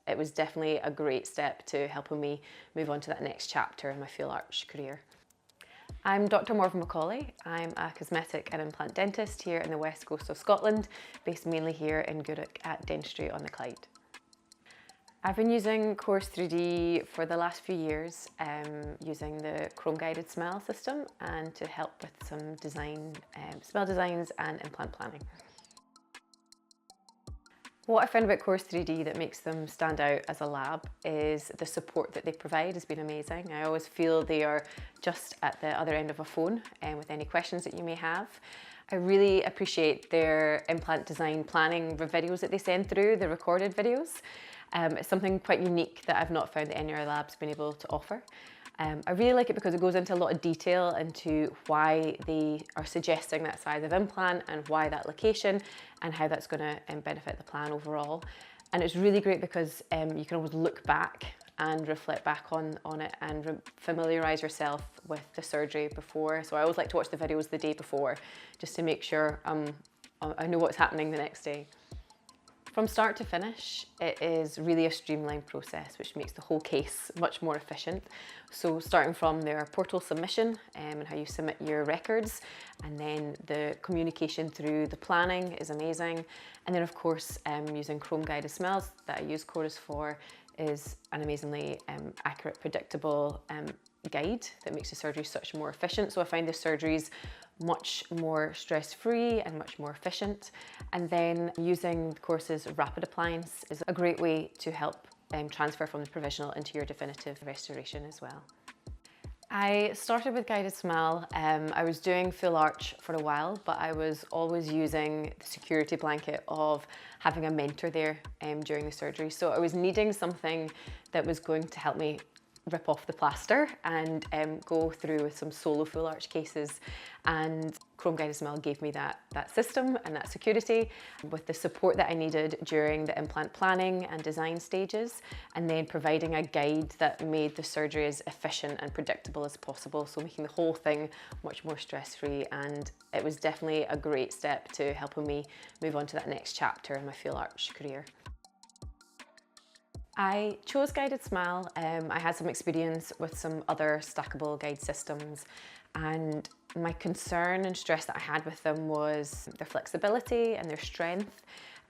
it was definitely a great step to helping me move on to that next chapter in my full arch career. I'm Dr. Morven McCauley. I'm a cosmetic and implant dentist here in the west coast of Scotland, based mainly here in Goodwick at Dentistry on the Clyde. I've been using Quoris3D for the last few years, using the Chrome GuidedSMILE system and to help with some design, smile designs and implant planning. What I found about Quoris3D that makes them stand out as a lab is the support that they provide has been amazing. I always feel they are just at the other end of a phone with any questions that you may have. I really appreciate their implant design planning videos that they send through, the recorded videos. It's something quite unique that I've not found that any other lab's been able to offer. I really like it because it goes into a lot of detail into why they are suggesting that size of implant and why that location and how that's going to benefit the plan overall. And it's really great because you can always look back and reflect back on it and familiarise yourself with the surgery before. So I always like to watch the videos the day before just to make sure I know what's happening the next day. From start to finish, it is really a streamlined process, which makes the whole case much more efficient. So starting from their portal submission and how you submit your records, and then the communication through the planning is amazing. And then of course, using Chrome GuidedSMILE that I use Quoris for is an amazingly accurate, predictable guide that makes the surgery such more efficient. So I find the surgeries much more stress-free and much more efficient. And then using Quoris's rapid appliance is a great way to help transfer from the provisional into your definitive restoration as well. I started with GuidedSMILE. I was doing full arch for a while, but I was always using the security blanket of having a mentor there during the surgery. So I was needing something that was going to help me rip off the plaster and go through with some solo full arch cases, and Chrome GuidedSMILE gave me that system and that security with the support that I needed during the implant planning and design stages, and then providing a guide that made the surgery as efficient and predictable as possible, so making the whole thing much more stress-free. And it was definitely a great step to helping me move on to that next chapter in my full arch career. I chose GuidedSMILE. I had some experience with some other stackable guide systems, and my concern and stress that I had with them was their flexibility and their strength.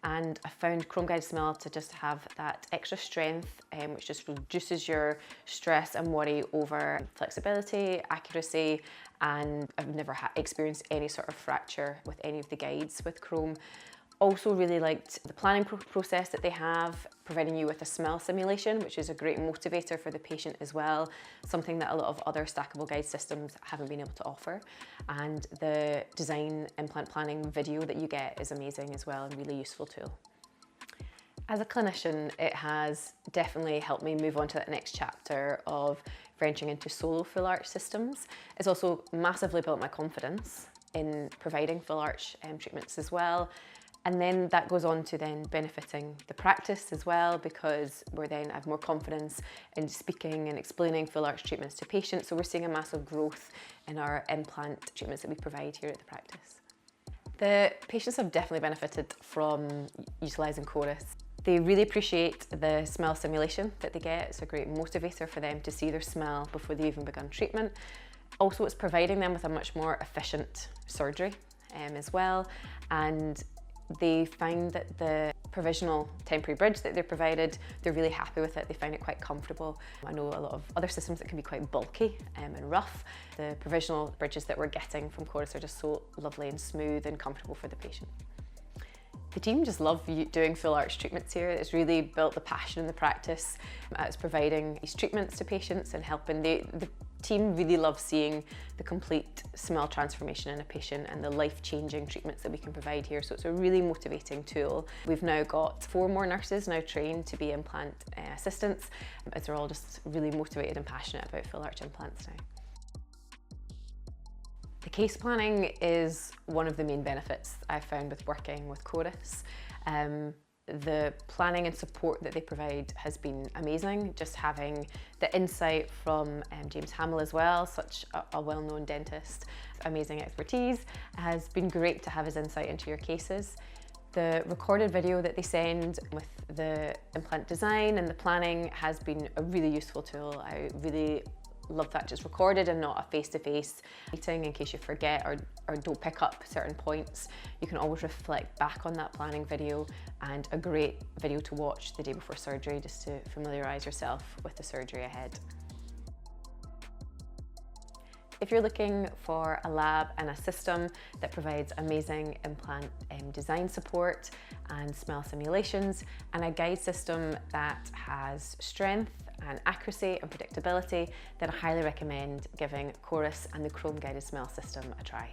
And I found Chrome GuidedSMILE to just have that extra strength, which just reduces your stress and worry over flexibility, accuracy, and I've never experienced any sort of fracture with any of the guides with Chrome. Also really liked the planning process that they have, providing you with a smile simulation, which is a great motivator for the patient as well, something that a lot of other stackable guide systems haven't been able to offer. And the design implant planning video that you get is amazing as well, and really useful tool. As a clinician, it has definitely helped me move on to that next chapter of venturing into solo full arch systems. It's also massively built my confidence in providing full arch treatments as well. And then that goes on to then benefiting the practice as well, because I have more confidence in speaking and explaining full arch treatments to patients. So we're seeing a massive growth in our implant treatments that we provide here at the practice. The patients have definitely benefited from utilising Quoris. They really appreciate the smile simulation that they get. It's a great motivator for them to see their smile before they've even begun treatment. Also, it's providing them with a much more efficient surgery as well. And they find that the provisional temporary bridge that they're provided, they're really happy with it. They find it quite comfortable. I know a lot of other systems that can be quite bulky and rough. The provisional bridges that we're getting from Quoris are just so lovely and smooth and comfortable for the patient. The team just love doing full arch treatments here. It's really built the passion in the practice. It's providing these treatments to patients and helping. The team really loves seeing the complete smile transformation in a patient and the life-changing treatments that we can provide here. So it's a really motivating tool. We've now got 4 more nurses now trained to be implant assistants, as they're all just really motivated and passionate about full arch implants now. The case planning is one of the main benefits I've found with working with Quoris. The planning and support that they provide has been amazing. Just having the insight from James Hamill as well, such a well-known dentist, amazing expertise, has been great to have his insight into your cases. The recorded video that they send with the implant design and the planning has been a really useful tool. I really love that it's recorded and not a face-to-face meeting in case you forget or don't pick up certain points. You can always reflect back on that planning video, and a great video to watch the day before surgery just to familiarise yourself with the surgery ahead. If you're looking for a lab and a system that provides amazing implant design support and smile simulations, and a guide system that has strength and accuracy and predictability, then I highly recommend giving Quoris and the Chrome GuidedSMILE system a try.